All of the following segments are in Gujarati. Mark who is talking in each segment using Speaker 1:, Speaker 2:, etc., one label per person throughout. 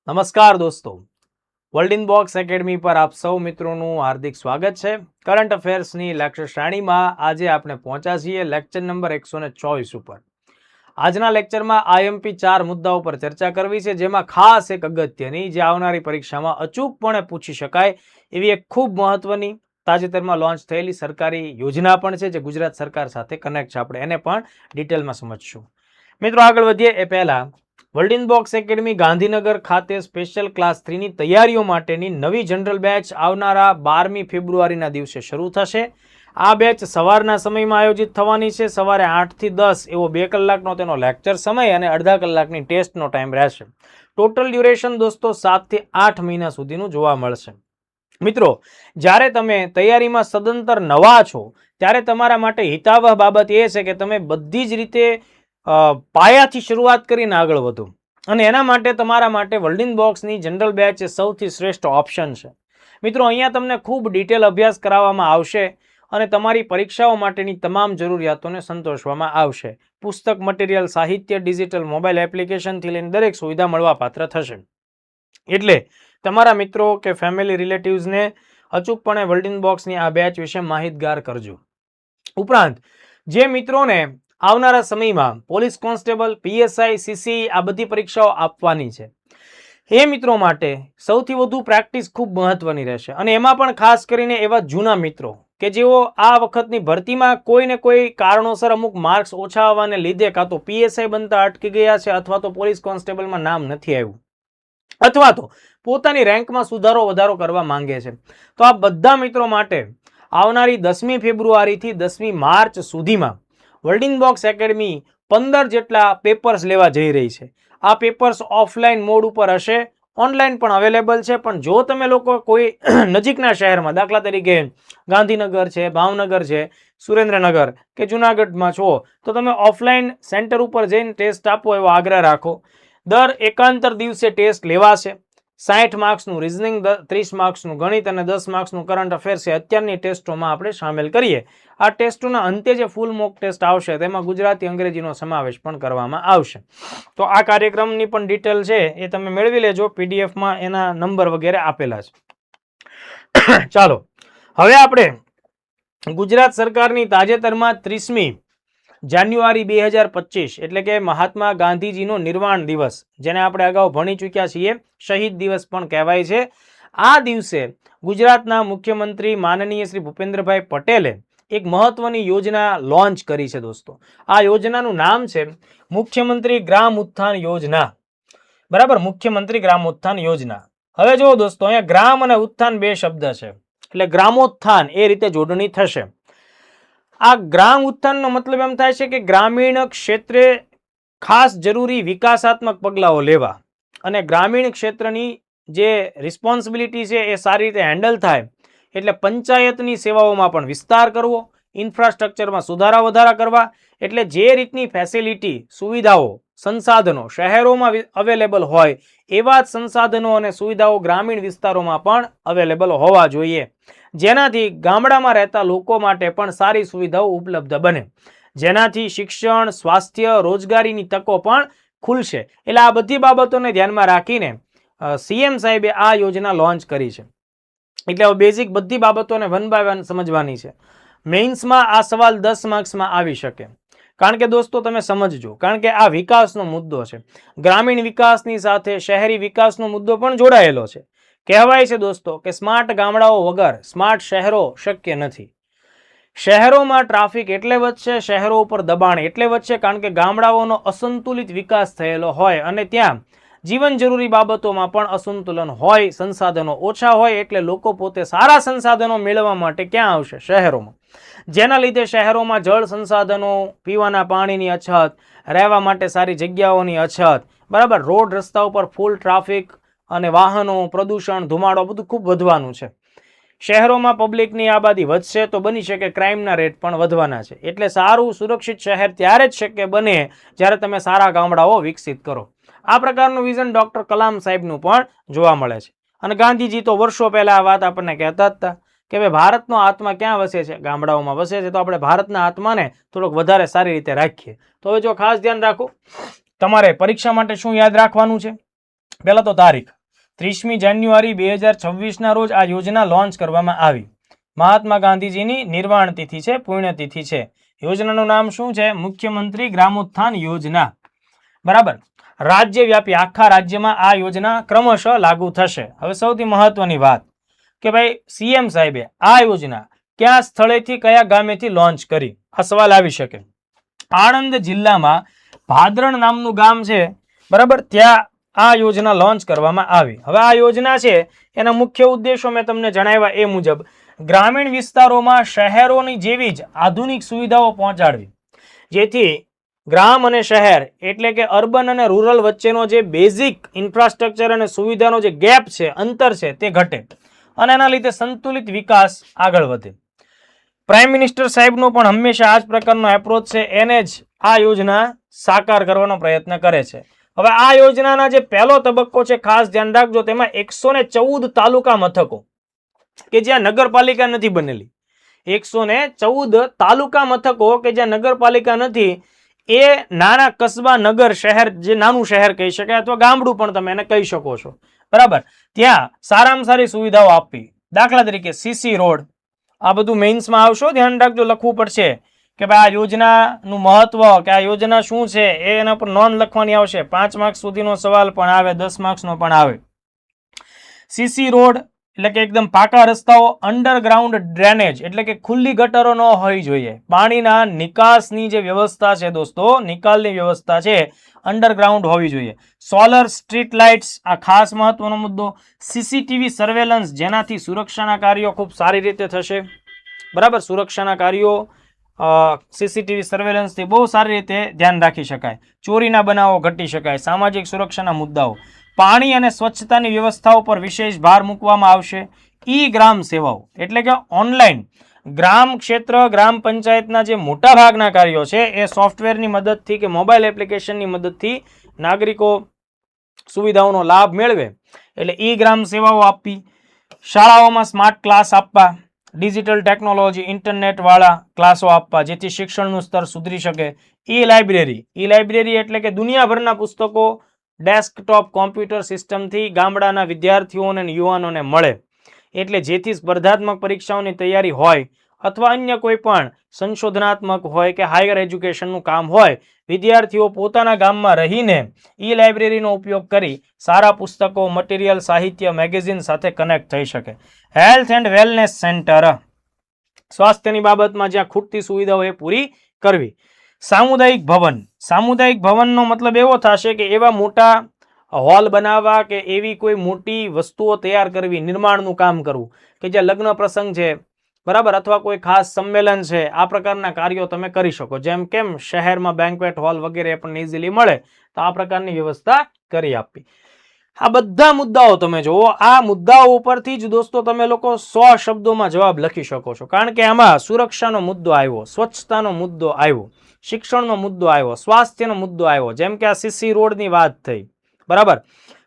Speaker 1: નમસ્કાર દોસ્તો, વર્લ્ડ ઇન બોક્સ એકેડમી પર આપ સૌ મિત્રોનું હાર્દિક સ્વાગત છે. કરંટ અફેર્સની લેક્ચર શ્રેણીમાં આજે આપણે પહોંચ્યા છીએ લેક્ચર નંબર 124 ઉપર. આજના લેક્ચરમાં આઈએમપી 4 મુદ્દાઓ પર ચર્ચા કરવી છે, જેમાં ખાસ એક અગત્યની જે આવનારી પરીક્ષામાં અચૂકપણે પૂછી શકાય એવી એક ખૂબ મહત્વની તાજેતરમાં લોન્ચ થયેલી સરકારી યોજના પણ છે, જે ગુજરાત સરકાર સાથે કનેક્ટ છે. આપણે એને પણ ડિટેલમાં સમજશું. મિત્રો, આગળ વધીએ એ પહેલા world in box academy Gandhinagar ખાતે સ્પેશિયલ ક્લાસ 3 ની તૈયારીઓ માટેની નવી જનરલ બેચ આવનારા 12મી ફેબ્રુઆરીના દિવસે શરૂ થશે. આ બેચ સવારના સમયમાં આયોજિત થવાની છે. સવારે 8 થી 10 એવો 2 કલાકનો તેનો લેક્ચર સમય અને અડધા કલાકની ટેસ્ટનો ટાઈમ રહેશે. ટોટલ ડ્યુરેશન દોસ્તો 7 થી 8 મહિના સુધીનું જોવા મળશે. મિત્રો, જ્યારે તમે તૈયારીમાં સદંતર નવા છો ત્યારે તમારા માટે હિતાવહ બાબત એ છે કે તમે બધી જ રીતે પાયાથી શરૂઆત કરીને આગળ વધો, અને એના માટે તમારા માટે વર્લ્ડ ઇન બોક્સની જનરલ બેચ એ સૌથી શ્રેષ્ઠ ઓપ્શન છે. મિત્રો, અહીંયા તમને ખૂબ ડિટેલ અભ્યાસ કરાવવામાં આવશે અને તમારી પરીક્ષાઓ માટેની તમામ જરૂરિયાતોને સંતોષવામાં આવશે. પુસ્તક, મટીરિયલ, સાહિત્ય, ડિજિટલ મોબાઈલ એપ્લિકેશનથી લઈને દરેક સુવિધા મળવાપાત્ર થશે. એટલે તમારા મિત્રો કે ફેમિલી રિલેટિવ્સને અચૂકપણે વર્લ્ડ ઇન બોક્સની આ બેચ વિશે માહિતગાર કરજો. ઉપરાંત જે મિત્રોને આવનારા સમયમાં પોલીસ કોન્સ્ટેબલ, પીએસઆઈ, સીસી આ બધી પરીક્ષાઓ આપવાની છે, એ મિત્રો માટે સૌથી વધુ પ્રેક્ટિસ ખૂબ મહત્વની રહેશે. અને એમાં પણ ખાસ કરીને એવા જૂના મિત્રો કે જેઓ આ વખતની ભરતીમાં કોઈને કોઈ કારણોસર અમુક માર્ક્સ ઓછા આવવાને લીધે કાં તો પીએસઆઈ બનતા અટકી ગયા છે, અથવા તો પોલીસ કોન્સ્ટેબલમાં નામ નથી આવ્યું, અથવા તો પોતાની રેન્કમાં સુધારો વધારો કરવા માંગે છે, તો આ બધા મિત્રો માટે આવનારી 10મી ફેબ્રુઆરીથી 10મી માર્ચ સુધીમાં વર્લ્ડ ઇન બોક્સ એકેડમી 15 જેટલા પેપર્સ લેવા જઈ રહી છે. આ પેપર્સ ઓફલાઈન મોડ ઉપર હશે, ઓનલાઈન પણ અવેલેબલ છે. પણ જો તમે લોકો કોઈ નજીકના શહેરમાં, દાખલા તરીકે ગાંધીનગર છે, ભાવનગર છે, સુરેન્દ્રનગર કે જુનાગઢમાં છો, તો તમે ઓફલાઈન સેન્ટર ઉપર જઈને ટેસ્ટ આપો એવો આગ્રહ રાખો. દર એકાંતર દિવસે ટેસ્ટ લેવાશે. 60 માર્ક્સનું રિઝનિંગ, 30 માર્ક્સનું ગણિત અને 10 માર્ક્સનું કરંટ અફેર્સ છે અત્યારની ટેસ્ટોમાં આપણે સામેલ કરીએ. આ ટેસ્ટોના અંતે જે ફૂલ મોક ટેસ્ટ આવશે તેમાં ગુજરાતી, અંગ્રેજીનો સમાવેશ પણ કરવામાં આવશે. તો આ કાર્યક્રમની પણ ડિટેલ છે એ તમે મેળવી લેજો, પીડીએફમાં એના નંબર વગેરે આપેલા છે. ચાલો, હવે આપણે ગુજરાત સરકારની તાજેતરમાં 30મી જાન્યુઆરી 2025 એટલે કે મહાત્મા ગાંધીજીનો નિર્વાણ દિવસ, જેને આપણે અગાઉ ભણી ચૂક્યા છીએ, શહીદ દિવસ પણ કહેવાય છે. આ દિવસે ગુજરાતના મુખ્યમંત્રી માનનીય શ્રી ભૂપેન્દ્રભાઈ પટેલે એક મહત્વની યોજના લોન્ચ કરી છે દોસ્તો. આ યોજનાનું નામ છે મુખ્યમંત્રી ગ્રામ ઉત્થાન યોજના. બરાબર, મુખ્યમંત્રી ગ્રામ ઉત્થાન યોજના. હવે જુઓ દોસ્તો, અહીંયા ગ્રામ અને ઉત્થાન બે શબ્દ છે, એટલે ગ્રામોત્થાન એ રીતે જોડણી થશે. આ ગ્રામ ઉત્થાનનો મતલબ એમ થાય છે કે ગ્રામીણ ક્ષેત્રે ખાસ જરૂરી વિકાસાત્મક પગલાઓ લેવા અને ગ્રામીણ ક્ષેત્રની જે રિસ્પોન્સિબિલિટી છે એ સારી રીતે હેન્ડલ થાય, એટલે પંચાયતની સેવાઓમાં પણ વિસ્તાર કરવો, ઇન્ફ્રાસ્ટ્રક્ચરમાં સુધારા વધારા કરવા, એટલે જે રીતની ફેસિલિટી, સુવિધાઓ, સંસાધનો શહેરોમાં અવેલેબલ હોય એવા જ સંસાધનો અને સુવિધાઓ ગ્રામીણ વિસ્તારોમાં પણ અવેલેબલ હોવા જોઈએ, જેનાથી ગામડામાં રહેતા લોકો માટે પણ સારી સુવિધાઓ ઉપલબ્ધ બને, જેનાથી શિક્ષણ, સ્વાસ્થ્ય, રોજગારીની તકો પણ ખુલશે. એટલે આ બધી બાબતોને ધ્યાનમાં રાખીને સીએમ સાહેબે આ યોજના લોન્ચ કરી છે. એટલે બેઝિક બધી બાબતોને વન બાય વન સમજવાની છે. મેઇન્સમાં આ સવાલ 10 માર્ક્સમાં આવી શકે. કારણ કે દોસ્તો તમે સમજજો, કારણ કે આ વિકાસનો મુદ્દો છે. ગ્રામીણ વિકાસની સાથે શહેરી વિકાસનો મુદ્દો પણ જોડાયેલો છે. કહેવાય છે દોસ્તો કે સ્માર્ટ ગામડાઓ વગર સ્માર્ટ શહેરો શક્ય નથી. શહેરોમાં ટ્રાફિક એટલે વધશે, શહેરો ઉપર દબાણ એટલે વધશે કારણ કે ગામડાઓનો અસંતુલિત વિકાસ થયેલો હોય અને ત્યાં જીવન જરૂરી બાબતોમાં પણ અસંતુલન હોય, સંસાધનો ઓછા હોય, એટલે લોકો પોતે સારા સંસાધનો મેળવવા માટે ક્યાં આવશે? શહેરોમાં. જેના લીધે શહેરોમાં જળ સંસાધનો, પીવાના પાણીની અછત, રહેવા માટે સારી જગ્યાઓની અછત, બરાબર, રોડ રસ્તા ઉપર ફૂલ ટ્રાફિક અને વાહનો, પ્રદૂષણ, ધુમાડો બધું ખૂબ વધવાનું છે. શહેરોમાં પબ્લિકની આબાદી વધશે તો બની શકે ક્રાઇમના રેટ પણ વધવાના છે. એટલે સારું સુરક્ષિત શહેર ત્યારે જ શક્ય બને જ્યારે તમે સારા ગામડાઓ વિકસિત કરો. આ પ્રકારનું વિઝન ડોક્ટર કલામ સાહેબનું પણ જોવા મળે છે. અને ગાંધીજી તો વર્ષો પહેલા આ વાત આપણને કહેતા હતા કે ભાઈ ભારતનો આત્મા ક્યાં વસે છે? ગામડાઓમાં વસે છે. તો આપણે ભારતના આત્માને થોડોક વધારે સારી રીતે રાખીએ. તો હવે જો ખાસ ધ્યાન રાખો, તમારે પરીક્ષા માટે શું યાદ રાખવાનું છે? પહેલા તો તારીખ. 30મી જાન્યુઆરી 2026ના રોજ આ યોજના લોન્ચ કરવામાં આવી. મહાત્મા ગાંધીજીની નિર્વાણ તિથિ છે, પુણ્યતિથિ છે. યોજનાનું નામ શું છે? મુખ્યમંત્રી ગ્રામોત્થાન યોજના. બરાબર. રાજ્યવ્યાપી આખા રાજ્યમાં આ યોજના ક્રમશઃ લાગુ થશે. હવે સૌથી મહત્વની વાત કે ભાઈ સીએમ સાહેબે આ યોજના કયા સ્થળેથી કયા ગામેથી લોન્ચ કરી? આ સવાલ આવી શકે. આણંદ જિલ્લામાં ભાદરણ નામનું ગામ છે, બરાબર, ત્યાં આ યોજના લોન્ચ કરવામાં આવી. હવે આ યોજના છે એના મુખ્ય ઉદ્દેશો મેં તમને જણાવ્યા એ મુજબ ગ્રામીણ વિસ્તારોમાં શહેરોની જેવી જ આધુનિક સુવિધાઓ પહોંચાડવી, જેથી ગ્રામ અને શહેર એટલે કે અર્બન અને રૂરલ વચ્ચેનો જે બેઝિક ઇન્ફ્રાસ્ટ્રક્ચર અને સુવિધાનો જે ગેપ છે, અંતર છે, તે ઘટે અને એના લીધે સંતુલિત વિકાસ આગળ વધે. પ્રાઇમ મિનિસ્ટર સાહેબનો પણ હંમેશા આ જ પ્રકારનો એપ્રોચ છે, એને જ આ યોજના સાકાર કરવાનો પ્રયત્ન કરે છે. હવે આ યોજનાના જે પહેલો તબક્કો છે, ખાસ ધ્યાન રાખજો, તેમાં 114 તાલુકા મથકો કે જ્યાં નગરપાલિકા નથી બનેલી, 114 તાલુકા મથકો કે જ્યાં નગરપાલિકા નથી, એ નાના કસ્બા, નગર, શહેર, જે નાનું શહેર કહી શકાય અથવા ગામડું પણ તમે એને કહી શકો છો, બરાબર, ત્યાં સારામાં સારી સુવિધાઓ આપવી. દાખલા તરીકે સીસી રોડ, આ બધું મેઇન્સમાં આવશો, ધ્યાન રાખજો, લખવું પડશે કે ભાઈ આ યોજનાનું મહત્વ, કે આ યોજના શું છે, એના પર નોંધ લખવાની આવશે. 5 માર્ક્સ સુધીનો સવાલ પણ આવે, 10 માર્ક્સનો પણ આવે. સીસી રોડ એટલે કે એકદમ પાકા રસ્તાઓ, અંડરગ્રાઉન્ડ ડ્રેનેજ એટલે કે ખુલ્લી ગટરો ન હોવી જોઈએ. પાણીના નિકાસની જે વ્યવસ્થા છે દોસ્તો, નિકાલની વ્યવસ્થા છે, અંડરગ્રાઉન્ડ હોવી જોઈએ. સોલર સ્ટ્રીટ લાઇટ્સ, આ ખાસ મહત્વનો મુદ્દો. સીસીટીવી સર્વેલન્સ, જેનાથી સુરક્ષાના કાર્યો ખૂબ સારી રીતે થશે, બરાબર. સુરક્ષાના કાર્યો સીસીટીવી સર્વેલન્સથી બહુ સારી રીતે ધ્યાન રાખી શકાય. ચોરીના બનાવો ઘટી શકાય. સામાજિક સુરક્ષાના મુદ્દાઓ, પાણી અને સ્વચ્છતાની વ્યવસ્થાઓ પર વિશેષ ભાર મૂકવામાં આવશે. ઈ ગ્રામ સેવાઓ એટલે કે ઓનલાઈન ગ્રામ ક્ષેત્ર, ગ્રામ પંચાયતના જે મોટા ભાગના કાર્યો છે એ સોફ્ટવેરની મદદથી કે મોબાઈલ એપ્લિકેશનની મદદથી નાગરિકો સુવિધાઓનો લાભ મેળવે, એટલે ઈ ગ્રામ સેવાઓ આપવી. શાળાઓમાં સ્માર્ટ ક્લાસ આપવા, ડિજિટલ ટેકનોલોજી, ઇન્ટરનેટ વાળા ક્લાસો આપવા, જેથી શિક્ષણનું સ્તર સુધરી શકે. ઈ લાઇબ્રેરી એટલે કે દુનિયાભરના પુસ્તકો ડેસ્કટોપ કોમ્પ્યુટર સિસ્ટમથી ગામડાના વિદ્યાર્થીઓને અને યુવાનોને મળે, એટલે જેથી સ્પર્ધાત્મક પરીક્ષાઓની તૈયારી હોય અથવા અન્ય કોઈ પણ સંશોધનાત્મક હોય કે હાયર એજ્યુકેશનનું કામ હોય, વિદ્યાર્થીઓ પોતાના ગામમાં રહીને ઈ લાઇબ્રેરીનો ઉપયોગ કરી સારા પુસ્તકો, મટીરિયલ, સાહિત્ય, મેગેઝિન સાથે કનેક્ટ થઈ શકે. હેલ્થ એન્ડ વેલનેસ સેન્ટર, સ્વાસ્થ્યની બાબતમાં જ્યાં ખૂટતી સુવિધાઓ એ પૂરી કરવી. સામુદાયિક ભવનનો મતલબ એવો થશે કે એવા મોટા હોલ બનાવવા કે એવી કોઈ મોટી વસ્તુઓ તૈયાર કરવી, નિર્માણનું કામ કરવું કે જ્યાં લગ્ન પ્રસંગ છે, બરાબર, અથવા કોઈ ખાસ સંમેલન છે, આ પ્રકારના કાર્યો તમે કરી શકો. જેમ કેમ શહેરમાં બેન્ક્વેટ હોલ વગેરે પણ ઇઝીલી મળે, તો આ પ્રકારની વ્યવસ્થા કરી આપવી. આ બધા મુદ્દાઓ તમે જુઓ, આ મુદ્દાઓ ઉપરથી જ દોસ્તો તમે લોકો 100 શબ્દોમાં જવાબ લખી શકો છો, કારણ કે આમાં સુરક્ષાનો મુદ્દો આવ્યો, સ્વચ્છતાનો મુદ્દો આવ્યો, શિક્ષણનો મુદ્દો આવ્યો, સ્વાસ્થ્યનો મુદ્દો આવ્યો, જેમ કે આ સીસી રોડની વાત થઈ, બરાબર,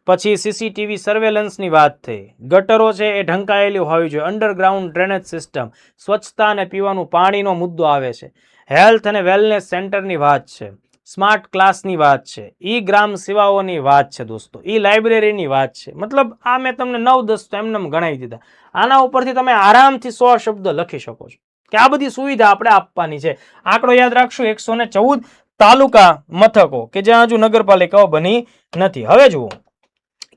Speaker 1: પછી સીસીટીવી સર્વેલન્સની વાત થઈ, ગટરો છે એ ઢંકાયેલી હોવી જોઈએ, અંડરગ્રાઉન્ડ ડ્રેનેજ સિસ્ટમ, સ્વચ્છતા અને પીવાનું પાણીનો મુદ્દો આવે છે, હેલ્થ અને વેલનેસ સેન્ટરની વાત છે, સ્માર્ટ ક્લાસની વાત છે, ઈ ગ્રામ સેવાઓની વાત છે દોસ્તો, ઈ લાઇબ્રેરીની વાત છે. મતલબ આ મેં તમને 9-10 તો એમને ગણાવી દીધા. આના ઉપરથી તમે આરામથી 100 શબ્દ લખી શકો છો કે આ બધી સુવિધા આપણે આપવાની છે. આંકડો યાદ રાખશું, 114 તાલુકા મથકો કે જ્યાં હજુ નગરપાલિકાઓ બની નથી. હવે જુઓ,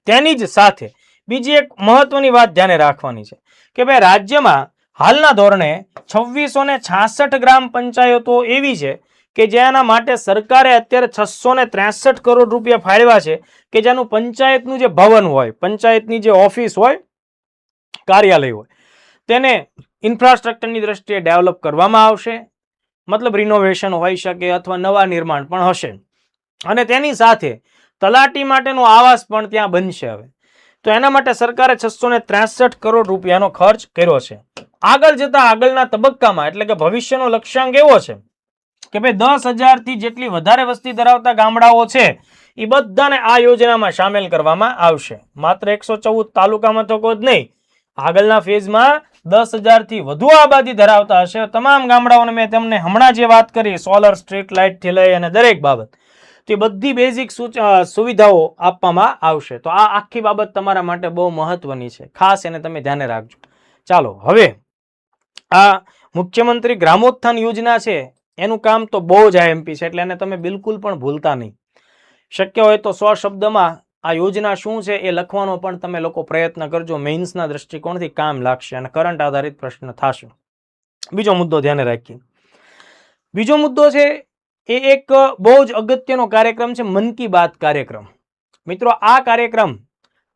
Speaker 1: તેની જ સાથે બીજી એક મહત્વની વાત ધ્યાને રાખવાની છે કે ભાઈ રાજ્યમાં હાલના ધોરણે 2666 ગ્રામ પંચાયતો એવી છે કે જેના માટે સરકારે અત્યારે 663 કરોડ રૂપિયા ફાળવ્યા છે, કે જેનું પંચાયતનું જે ભવન હોય, પંચાયતની જે ઓફિસ હોય, કાર્યાલય હોય, તેને ઇન્ફ્રાસ્ટ્રક્ચરની દ્રષ્ટિએ ડેવલપ કરવામાં આવશે. મતલબ રિનોવેશન હોઈ શકે અથવા નવા નિર્માણ પણ હશે, અને તેની સાથે તલાટી માટેનો આવાસ પણ ત્યાં બનશે. હવે તો એના માટે સરકારે 663 કરોડ રૂપિયાનો ખર્ચ કર્યો છે. આગળ જતા આગળના તબક્કામાં એટલે કે ભવિષ્યનો લક્ષ્યાંક એવો છે કે ભાઈ 10,000થી જેટલી વધારે વસ્તી ધરાવતા ગામડાઓ છે એ બધાને આ યોજનામાં સામેલ કરવામાં આવશે. માત્ર 114 તાલુકા મથકો જ નહીં, આગળના ફેઝમાં 10,000થી વધુ આબાદી ધરાવતા હશે તમામ ગામડાઓને મેં તમને હમણાં જે વાત કરી, સોલર સ્ટ્રીટ લાઇટથી લઈ અને દરેક બાબત, તો એ બધી બેઝિક સુવિધાઓ આપવામાં આવશે. તો આ આખી બાબત તમારા માટે બહુ મહત્વની છે, ખાસ એને તમે ધ્યાને રાખજો. ચાલો હવે આ મુખ્યમંત્રી ગ્રામોત્થાન યોજના છે એનું કામ તો બહુ જ આઈએમપી છે, એટલે એને તમે બિલકુલ પણ ભૂલતા નહીં. શક્ય હોય તો 100 શબ્દમાં આ યોજના શું છે એ લખવાનો પણ તમે લોકો પ્રયત્ન કરજો. મેઇન્સના દ્રષ્ટિકોણથી કામ લાગશે અને કરંટ આધારિત પ્રશ્ન થશે. બીજો મુદ્દો ધ્યાને રાખીએ. બીજો મુદ્દો છે એ એક બહુ જ અગત્યનો કાર્યક્રમ છે, મન કી બાત કાર્યક્રમ. મિત્રો આ કાર્યક્રમ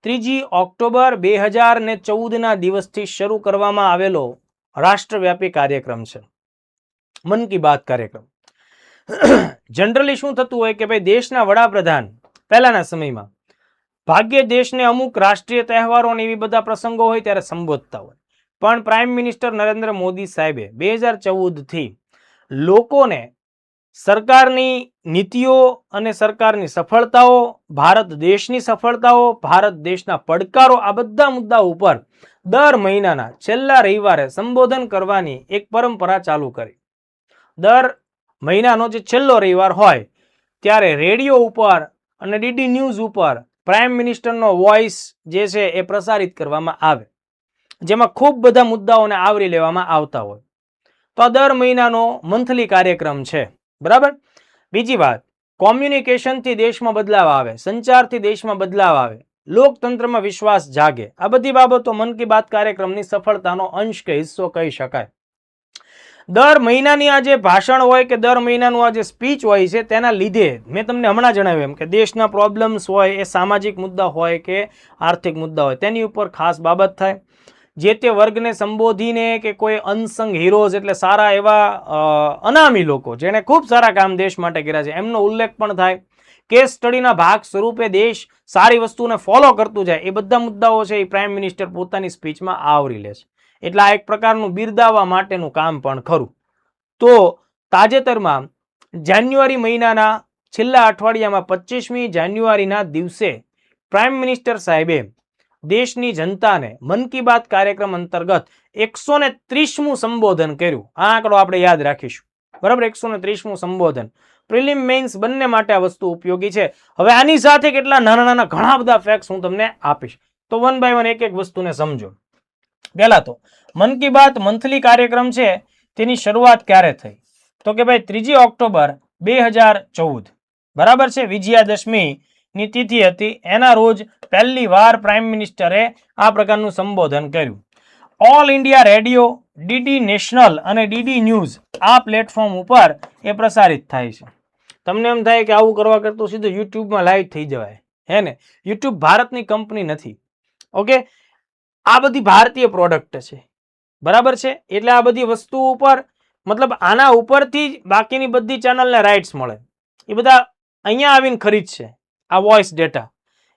Speaker 1: 3 ઓક્ટોબર 2014ના દિવસથી શરૂ કરવામાં આવેલો રાષ્ટ્રવ્યાપી કાર્યક્રમ છે, મન કી બાત કાર્યક્રમ. જનરલી શું થતું હોય કે ભાઈ દેશના વડાપ્રધાન પહેલાના સમયમાં ભાગ્યે દેશને અમુક રાષ્ટ્રીય તહેવારો અને એવી બધા પ્રસંગો હોય ત્યારે સંબોધતા હોય, પણ પ્રાઇમ મિનિસ્ટર નરેન્દ્ર મોદી સાહેબે 2014થી લોકોને સરકારની નીતિઓ અને સરકારની સફળતાઓ, ભારત દેશની સફળતાઓ, ભારત દેશના પડકારો, આ બધા મુદ્દા ઉપર દર મહિનાના છેલ્લા રવિવારે સંબોધન કરવાની એક પરંપરા ચાલુ કરી. દર મહિનાનો જે છેલ્લો રવિવાર હોય ત્યારે રેડિયો ઉપર અને ડીડી ન્યૂઝ ઉપર પ્રાઇમ મિનિસ્ટરનો વોઇસ જે છે એ પ્રસારિત કરવામાં આવે, જેમાં ખૂબ બધા મુદ્દાઓને આવરી લેવામાં આવતા હોય. તો આ દર મહિનાનો મંથલી કાર્યક્રમ છે, બરાબર. બીજી વાત, કોમ્યુનિકેશનથી દેશમાં બદલાવ આવે, સંચારથી દેશમાં બદલાવ આવે, લોકતંત્રમાં વિશ્વાસ જાગે, આ બધી બાબતો મન કી બાત કાર્યક્રમની સફળતાનો અંશ કે હિસ્સો કહી શકાય. દર મહિનાની આ જે ભાષણ હોય કે દર મહિનાનું આ જે સ્પીચ હોય છે તેના લીધે મેં તમને હમણાં જણાવ્યું એમ કે દેશના પ્રોબ્લેમ્સ હોય, એ સામાજિક મુદ્દા હોય કે આર્થિક મુદ્દા હોય, તેની ઉપર ખાસ બાબત થાય. જે તે વર્ગને સંબોધીને કે કોઈ અનસંગ હીરોઝ એટલે સારા એવા અનામી લોકો જેણે ખૂબ સારા કામ દેશ માટે કર્યા છે એમનો ઉલ્લેખ પણ થાય. કેસ સ્ટડીના ભાગ સ્વરૂપે દેશ સારી વસ્તુને ફોલો કરતું જાય, એ બધા મુદ્દાઓ છે એ પ્રાઇમ મિનિસ્ટર પોતાની સ્પીચમાં આવરી લે છે. એટલે આ એક પ્રકારનું બિરદાવવા માટેનું કામ પણ ખરું. તો તાજેતરમાં જાન્યુઆરી મહિનાના છેલ્લા અઠવાડિયામાં 25મી જાન્યુઆરીના દિવસે પ્રાઇમ મિનિસ્ટર સાહેબે દેશની જનતાને મન કી બાત કાર્યક્રમ અંતર્ગત 130મું સંબોધન કર્યું. આ આંકડો આપણે યાદ રાખીશું, બરાબર. 130મું સંબોધન. પ્રિલિમ મેઇન્સ બંને માટે આ વસ્તુ ઉપયોગી છે. હવે આની સાથે કેટલા નાના નાના ઘણા બધા ફેક્ટ્સ હું તમને આપીશ, તો વન બાય વન એક એક વસ્તુને સમજો. પહેલા તો મન કી બાત મંથલી કાર્યક્રમ છે તેની શરૂઆત ક્યારે થઈ? તો કે ભાઈ 3 ઓક્ટોબર 2014, બરાબર છે. વિજયાદશમી ની તિથિ હતી, એના રોજ પહેલી વાર પ્રાઇમ મિનિસ્ટરે આ પ્રકારનું સંબોધન કર્યું. All India radio, DD national અને ડીડી ન્યૂઝ આ પ્લેટફોર્મ ઉપર એ પ્રસારિત થાય છે. તમને એમ થાય કે આવું કરવા કરતું સીધું યુટ્યુબમાં લાઈવ થઈ જવાય, હે ને? યુટ્યુબ ભારતની કંપની નથી, ઓકે. આ બધી ભારતીય પ્રોડક્ટ છે, બરાબર છે. એટલે આ બધી વસ્તુ ઉપર મતલબ આના ઉપરથી જ બાકીની બધી ચેનલને રાઇટ્સ મળે, એ બધા અહીંયા આવીને ખરીદશે આ વોઇસ ડેટા.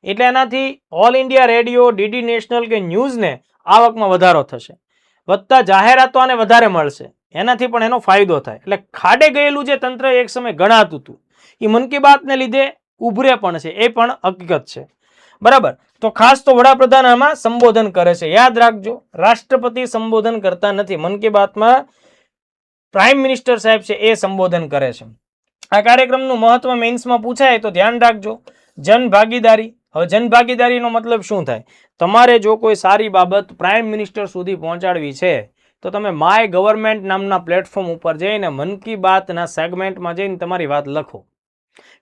Speaker 1: એટલે એનાથી all India radio, DD national કે ન્યૂઝને આવકમાં વધારો થશે, વધતા જાહેરાતો આને વધારે મળશે, એનાથી પણ એનો ફાયદો થાય. એટલે ખાડે ગયેલું જે તંત્ર એક સમય ગણાતું હતું એ મન કી બાતને લીધે ઉભરે પણ છે, એ પણ હકીકત છે, બરાબર. તો ખાસ તો વડાપ્રધાન આમાં સંબોધન કરે છે, યાદ રાખજો. રાષ્ટ્રપતિ સંબોધન કરતા નથી, મન કી બાતમાં પ્રાઇમ મિનિસ્ટર સાહેબ છે એ સંબોધન કરે છે. આ કાર્યક્રમનું મહત્વ મેઇન્સમાં પૂછાય તો ધ્યાન રાખજો. જન ભાગીદારી. હવે જન ભાગીદારીનો મતલબ શું થાય? તમારે જો કોઈ સારી બાબત પ્રાઇમ મિનિસ્ટર સુધી પહોંચાડવી છે તો તમે માય ગવર્મેન્ટ નામના પ્લેટફોર્મ ઉપર જઈને મન કી બાતના સેગમેન્ટમાં જઈને તમારી વાત લખો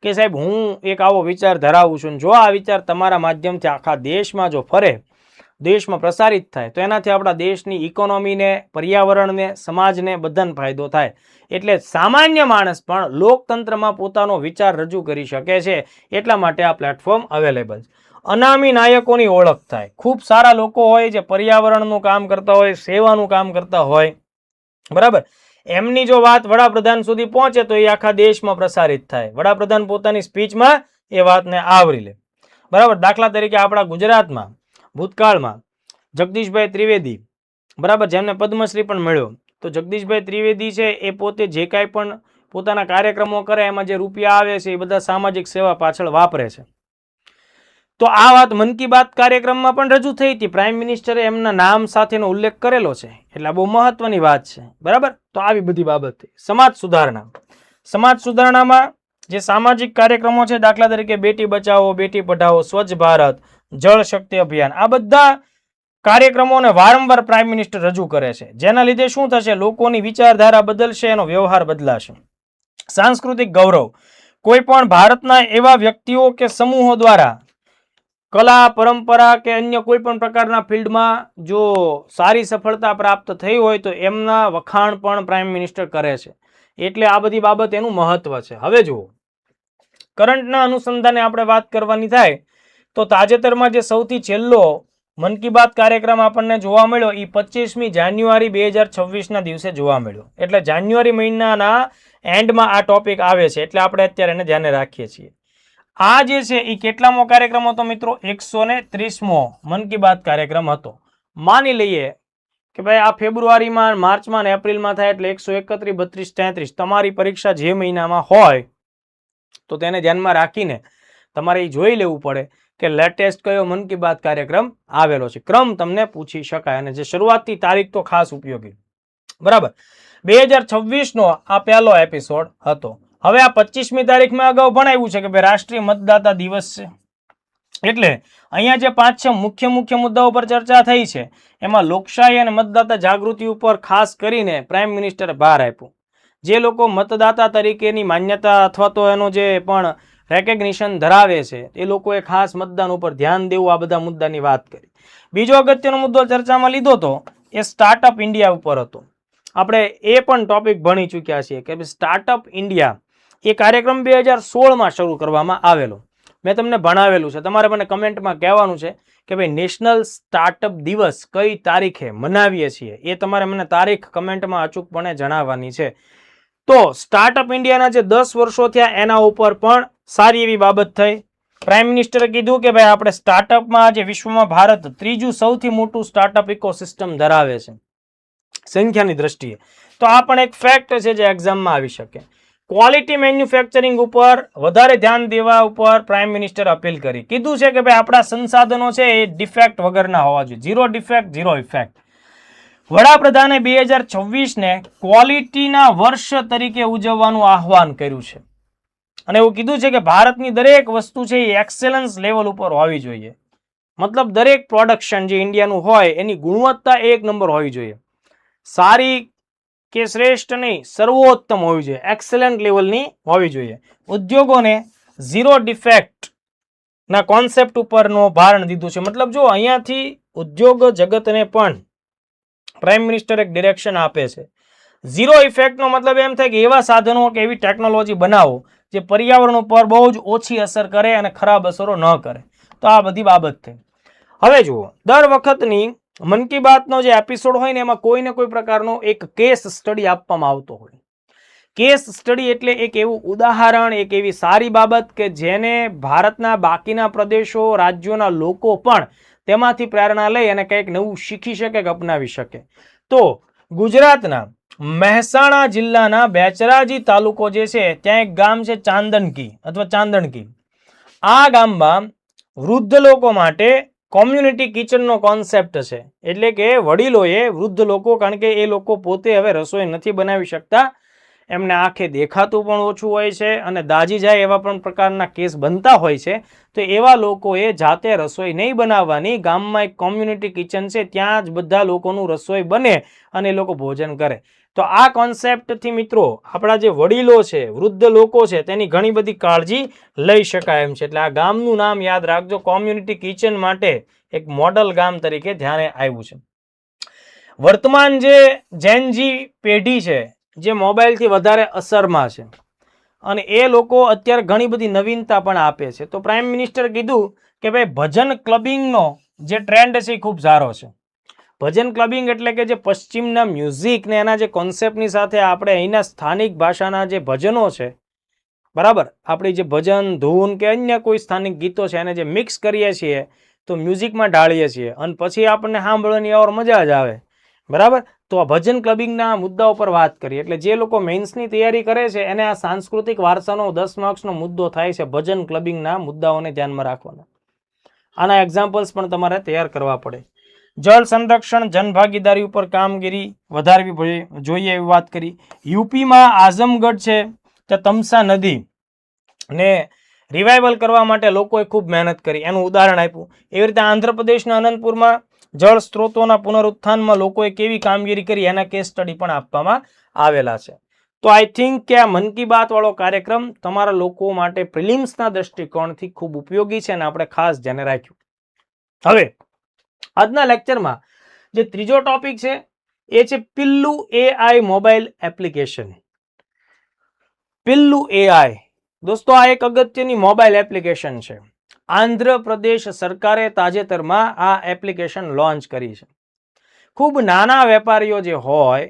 Speaker 1: કે સાહેબ હું એક આવો વિચાર ધરાવું છું, જો આ વિચાર તમારા માધ્યમથી આખા દેશમાં જો ફરે, દેશમાં પ્રસારિત થાય તો એનાથી આપણા દેશની ઇકોનોમીને, પર્યાવરણને, સમાજને બધાને ફાયદો થાય. એટલે સામાન્ય માણસ પણ લોકતંત્રમાં પોતાનો વિચાર રજૂ કરી શકે છે, એટલા માટે આ પ્લેટફોર્મ અવેલેબલ છે. અનામી નાયકોની ઓળખ થાય. ખૂબ સારા લોકો હોય જે પર્યાવરણનું કામ કરતા હોય, સેવાનું કામ કરતા હોય, બરાબર. એમની જો વાત વડાપ્રધાન સુધી પહોંચે તો એ આખા દેશમાં પ્રસારિત થાય. વડાપ્રધાન પોતાની સ્પીચમાં એ વાતને આવરી લે, બરાબર. દાખલા તરીકે આપણા ગુજરાતમાં ભૂતકાળમાં જગદીશભાઈ ત્રિવેદી, બરાબર, જેમને પદ્મશ્રી પણ મળ્યો, તો જગદીશભાઈ ત્રિવેદી છે એ પોતે જે કાંઈ પણ પોતાના કાર્યક્રમો કરે એમાં જે રૂપિયા આવે છે એ બધા સામાજિક સેવા પાછળ વાપરે છે. તો આ વાત મન કી બાત કાર્યક્રમમાં પણ રજૂ થઈ હતી. પ્રાઇમ મિનિસ્ટરે એમના નામ સાથેનો ઉલ્લેખ કરેલો છે, એટલે બહુ મહત્વની વાત છે, બરાબર. તો આવી બધી બાબત. સમાજ સુધારણા. સમાજ સુધારણામાં જે સામાજિક કાર્યક્રમો છે, દાખલા તરીકે બેટી બચાવો, બેટી પઢાઓ, સ્વચ્છ ભારત, જળ શક્તિ અભિયાન, આ બધા કાર્યક્રમોને વારંવાર પ્રાઇમ મિનિસ્ટર રજૂ કરે છે, જેના લીધે શું થશે? લોકોની વિચારધારા બદલશે, એનો વ્યવહાર બદલાશે. સાંસ્કૃતિક ગૌરવ, કોઈ પણ ભારતના એવા વ્યક્તિઓ કે સમૂહો દ્વારા કલા, પરંપરા કે અન્ય કોઈ પણ પ્રકારના ફિલ્ડમાં જો સારી સફળતા પ્રાપ્ત થઈ હોય તો એમના વખાણ પણ પ્રાઇમ મિનિસ્ટર કરે છે. એટલે આ બધી બાબત એનું મહત્વ છે. હવે જુઓ, કરંટના અનુસંધાને આપણે વાત કરવાની થાય તો તાજેતરમાં જે સૌથી છેલ્લો મન કી બાત કાર્યક્રમ આપણને જોવા મળ્યો એ 25મી જાન્યુઆરી 2026ના દિવસે જોવા મળ્યો. એટલે જાન્યુઆરી મહિનાના એન્ડમાં આ ટોપિક આવે છે, એટલે આપણે અત્યારે એને ધ્યાને રાખીએ છીએ. આ જે છે એ કેટલામો કાર્યક્રમ હતો મિત્રો? 130મો મન કી બાત કાર્યક્રમ હતો. માની લઈએ કે ભાઈ આ ફેબ્રુઆરીમાં, માર્ચમાં અને એપ્રિલમાં થાય, એટલે 131, 32, 33 તમારી પરીક્ષા જે મહિનામાં હોય તો તેને ધ્યાનમાં રાખીને તમારે એ જોઈ લેવું પડે કે લેટેસ્ટ કયો મન કી બાત કાર્યક્રમ આવેલો છે. ક્રમ તમને પૂછી શકાય, અને જે શરૂઆતની તારીખ તો ખાસ ઉપયોગી. બરાબર, 2026નો આ પહેલો એપિસોડ હતો. હવે આ 25મી તારીખમાં અગાઉ ભણાવ્યું છે કે ભાઈ રાષ્ટ્રીય મતદાતા દિવસ છે. એટલે અહીંયા જે 5-6 મુખ્ય મુદ્દાઓ પર ચર્ચા થઈ છે, એમાં લોકશાહી અને મતદાતા જાગૃતિ ઉપર ખાસ કરીને પ્રાઇમ મિનિસ્ટરે ભાર આપ્યો. જે લોકો મતદાતા તરીકેની માન્યતા અથવા તો એનો જે પણ રેકગ્નિશન ધરાવે છે એ લોકોએ ખાસ મતદાન ઉપર ધ્યાન દેવું, આ બધા મુદ્દાની વાત કરી. બીજો અગત્યનો મુદ્દો ચર્ચામાં લીધો હતો એ સ્ટાર્ટઅપ ઇન્ડિયા ઉપર હતો. આપણે એ પણ ટોપિક ભણી ચૂક્યા છીએ કે સ્ટાર્ટઅપ ઇન્ડિયા એ કાર્યક્રમ 2016માં શરૂ કરવામાં આવેલો. મેં તમને ભણાવેલું છે, તમારે મને કમેન્ટમાં કહેવાનું છે કે ભાઈ નેશનલ સ્ટાર્ટઅપ દિવસ કઈ તારીખે મનાવીએ છીએ, એ તમારે મને તારીખ કમેન્ટમાં અચૂકપણે જણાવવાની છે. તો સ્ટાર્ટઅપ ઇન્ડિયાના જે 10 વર્ષો થયા એના ઉપર પણ સારી એવી બાબત થઈ. પ્રાઇમ મિનિસ્ટરે કીધું કે ભાઈ આપણે સ્ટાર્ટઅપમાં આજે વિશ્વમાં ભારત 3જું સૌથી મોટું સ્ટાર્ટઅપ ઇકોસિસ્ટમ ધરાવે છે સંખ્યાની દ્રષ્ટિએ. તો આ પણ એક ફેક્ટ છે જે એક્ઝામમાં આવી શકે. ક્વોલિટી મેન્યુફેક્ચરિંગ ઉપર વધારે ધ્યાન દેવા ઉપર પ્રાઇમ મિનિસ્ટર અપીલ કરી. કીધું છે કે ભાઈ આપણા સંસાધનો છે એ ડિફેક્ટ વગરના હોવા જોઈએ, ઝીરો ડિફેક્ટ, ઝીરો ઇફેક્ટ. વડાપ્રધાને 2026ને ક્વોલિટીના વર્ષ તરીકે ઉજવવાનું આહવાન કર્યું છે, અને એવું કીધું છે કે ભારતની દરેક વસ્તુ છે એ એક્સેલન્સ લેવલ ઉપર હોવી જોઈએ. મતલબ દરેક પ્રોડક્શન જે ઇન્ડિયાનું હોય એની ગુણવત્તા 1 નંબર હોવી જોઈએ. સારી કે શ્રેષ્ઠ નહીં, સર્વોત્તમ હોવી જોઈએ, એક્સેલન્ટ લેવલની હોવી જોઈએ. ઉદ્યોગોને ઝીરો ડિફેક્ટ ના કોન્સેપ્ટ ઉપરનો ભારણ દીધું છે. મતલબ જો અહીંયાથી ઉદ્યોગ જગતને પણ પ્રાઇમ મિનિસ્ટર એક ડિરેક્શન આપે છે. ઝીરો ઇફેક્ટનો મતલબ એમ થાય કે એવા સાધનો કે એવી ટેકનોલોજી બનાવો જે પર્યાવરણ ઉપર બહુ જ ઓછી અસર કરે અને ખરાબ અસરો ન કરે. તો આ બધી બાબત થઈ. હવે જુઓ, દર વખતની મન કી બાતનો જે એપિસોડ હોય ને એમાં કોઈ ને કોઈ પ્રકારનો એક કેસ સ્ટડી આપવામાં આવતો હોય. કેસ સ્ટડી એટલે એક એવું ઉદાહરણ, એક એવી સારી બાબત કે જેને ભારતના બાકીના પ્રદેશો, રાજ્યોના લોકો પણ તેમાંથી પ્રેરણા લઈ અને કંઈક નવું શીખી શકે કે અપનાવી શકે. તો ગુજરાતના મહેસાણા જિલ્લાના બેચરાજી તાલુકો જે છે ત્યાં એક ગામ છે ચાંદનકી અથવા ચાંદણકી. આ ગામમાં વૃદ્ધ લોકો માટે કોમ્યુનિટી કિચનનો કોન્સેપ્ટ છે. એટલે કે વડીલોએ, વૃદ્ધ લોકો, કારણ કે એ લોકો પોતે હવે રસોઈ નથી બનાવી શકતા, એમને આંખે દેખાતું પણ ઓછું હોય છે અને દાજી જાય એવા પણ પ્રકારના કેસ બનતા હોય છે. તો એવા લોકોએ જાતે રસોઈ નહીં બનાવવાની, ગામમાં એક કોમ્યુનિટી કિચન છે ત્યાં જ બધા લોકોનું રસોઈ બને અને એ લોકો ભોજન કરે. તો આ કોન્સેપ્ટથી મિત્રો આપણા જે વડીલો છે, વૃદ્ધ લોકો છે, તેની ઘણી બધી કાળજી લઈ શકાય એમ છે. એટલે આ ગામનું નામ યાદ રાખજો, કોમ્યુનિટી કિચન માટે એક મોડલ ગામ તરીકે ધ્યાને આવ્યું છે. વર્તમાન જે જેનજી પેઢી છે જે મોબાઈલથી વધારે અસરમાં છે અને એ લોકો અત્યારે ઘણી બધી નવીનતા પણ આપે છે. તો પ્રાઇમ મિનિસ્ટર કીધું કે ભાઈ ભજન ક્લબિંગનો જે ટ્રેન્ડ છે એ ખૂબ સારો છે. ભજન ક્લબિંગ એટલે કે જે પશ્ચિમના મ્યુઝિક ને એના જે કોન્સેપ્ટની સાથે આપણે અહીંના સ્થાનિક ભાષાના જે ભજનો છે, બરાબર, આપણી જે ભજન ધૂન કે અન્ય કોઈ સ્થાનિક ગીતો છે એને જે મિક્સ કરીએ છીએ તો મ્યુઝિકમાં ઢાળીએ છીએ અને પછી આપણને સાંભળવાની ઓર મજા જ આવે. બરાબર, તો આ ભજન ક્લબિંગના મુદ્દા ઉપર વાત કરીએ. એટલે જે લોકો મેન્સની તૈયારી કરે છે એને આ સાંસ્કૃતિક વારસાનો 10 માર્ક્સનો મુદ્દો થાય છે. ભજન ક્લબિંગના મુદ્દાઓને ધ્યાનમાં રાખવાના. આના એક્ઝામ્પલ્સ પણ તમારે તૈયાર કરવા પડે. જળ સંરક્ષણ, જનભાગીદારી ઉપર કામગીરી વધારવી જોઈએ એવી વાત કરી. યુપીમાં આઝમગઢ છે ત્યાં તમસા નદી ને રિવાઇવલ કરવા માટે લોકોએ ખૂબ મહેનત કરી, એનું ઉદાહરણ આપ્યું. એવી રીતે આંધ્રપ્રદેશના અનંતપુરમાં જળ સ્ત્રોતોના પુનરુત્થાનમાં લોકોએ કેવી કામગીરી કરી એના કેસ સ્ટડી પણ આપવામાં આવેલા છે. તો આઈ થિંક કે આ મન કી બાત વાળો કાર્યક્રમ તમારા લોકો માટે પ્રિલિમ્સના દ્રષ્ટિકોણથી ખૂબ ઉપયોગી છે અને આપણે ખાસ ધ્યાને રાખ્યું. હવે આજના લેક્ચરમાં જે ત્રીજો ટોપિક છે એ છે પિલ્લુ AI મોબાઈલ એપ્લિકેશન. પિલ્લુ AI દોસ્તો આ એક અગત્યની મોબાઈલ એપ્લિકેશન છે. આંધ્રપ્રદેશ સરકારે તાજેતરમાં આ એપ્લિકેશન લોન્ચ કરી છે. ખૂબ નાના વેપારીઓ જે હોય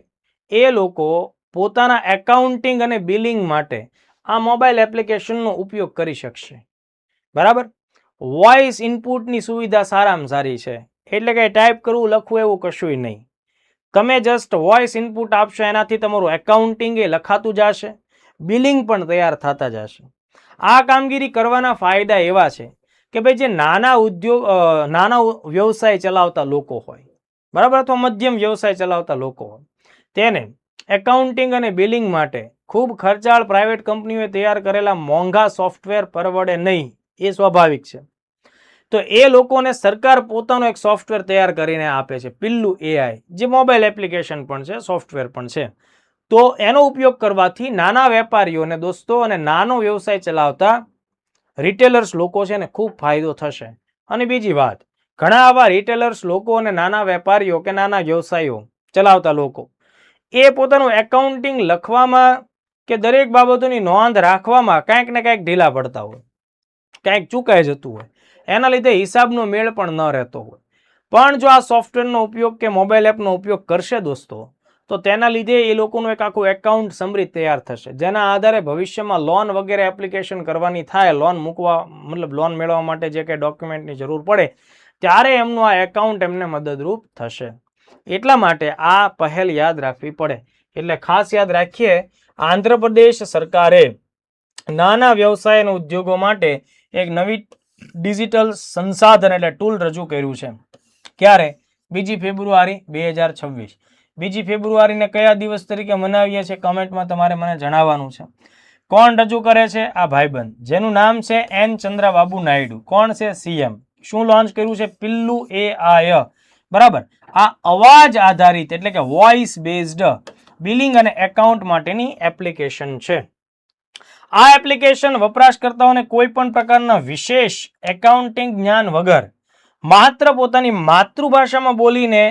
Speaker 1: એ લોકો પોતાના એકાઉન્ટિંગ અને બિલિંગ માટે આ મોબાઈલ એપ્લિકેશનનો ઉપયોગ કરી શકશે. બરાબર. વોઇસ ઇનપુટની સુવિધા સારામાં સારી છે, એટલે કે ટાઈપ કરવું લખવું એવું કશું નહીં. તમે જસ્ટ વોઇસ ઇનપુટ આપશો, એનાથી તમારું એકાઉન્ટિંગ એ લખાતું જશે, બિલિંગ પણ તૈયાર થતા જશે. આ કામગીરી કરવાના ફાયદા એવા છે કે ભાઈ જે નાના વ્યવસાય ચલાવતા લોકો હોય, બરાબર, અથવા મધ્યમ વ્યવસાય ચલાવતા લોકો હોય, તેને એકાઉન્ટિંગ અને બિલિંગ માટે ખૂબ ખર્ચાળ પ્રાઇવેટ કંપનીઓએ તૈયાર કરેલા મોંઘા સોફ્ટવેર પરવડે નહીં, એ સ્વાભાવિક છે. તો એ લોકોને સરકાર પોતાનો એક સોફ્ટવેર તૈયાર કરીને આપે છે, પિલ્લુ AI, જે મોબાઈલ એપ્લિકેશન પણ છે, સોફ્ટવેર પણ છે. તો એનો ઉપયોગ કરવાથી નાના વેપારીઓને દોસ્તો અને નાનો વ્યવસાય ચલાવતા રિટેલર્સ લોકો છે ને ખૂબ ફાયદો થશે. અને બીજી વાત, ઘણા આવા રિટેલર્સ લોકો અને નાના વેપારીઓ કે નાના વ્યવસાયો ચલાવતા લોકો એ પોતાનું એકાઉન્ટિંગ લખવામાં કે દરેક બાબતોની નોંધ રાખવામાં કાંઈક ને કાંઈક ઢીલા પડતા હોય, કાંઈક ચૂકાઈ જતું હોય, એના લીધે હિસાબનો મેળ પણ ન રહેતો હોય. પણ જો આ સોફ્ટવેરનો ઉપયોગ કે મોબાઈલ એપનો ઉપયોગ કરશે દોસ્તો, તો તેના લીધે એ લોકોનું એક આખું એકાઉન્ટ સમરી તૈયાર થશે, જેના આધારે ભવિષ્યમાં લોન વગેરે એપ્લિકેશન કરવાની થાય, લોન મૂકવા મતલબ લોન મેળવવા માટે જે કંઈ ડોક્યુમેન્ટની જરૂર પડે ત્યારે એમનું આ એકાઉન્ટ એમને મદદરૂપ થશે. એટલા માટે આ પહેલ યાદ રાખવી પડે. એટલે ખાસ યાદ રાખીએ, આંધ્રપ્રદેશ સરકારે નાના વ્યવસાય અને ઉદ્યોગો માટે એક નવી ડિજિટલ સંસાધન એટલે ટૂલ રજૂ કર્યું છે. ક્યારે? 2 ફેબ્રુઆરી 2026. 2 ફેબ્રુઆરીને કયા દિવસ તરીકે મનાવીએ છીએ કમેન્ટમાં તમારે મને જણાવવાનું છે. કોણ રજૂ કરે છે? આ ભાઈબંધ, જેનું નામ છે એન ચંદ્રબાબુ નાયડુ. કોણ છે? CM. શું લોન્ચ કર્યું છે? પિલ્લુ AI. બરાબર. આ અવાજ આધારિત એટલે કે વોઇસ બેઝડ બિલિંગ અને એકાઉન્ટ માટેની એપ્લિકેશન છે. આ એપ્લિકેશન વપરાશકર્તાઓને કોઈ પણ પ્રકારના વિશેષ એકાઉન્ટિંગ જ્ઞાન વગર માત્ર પોતાની માતૃભાષામાં બોલીને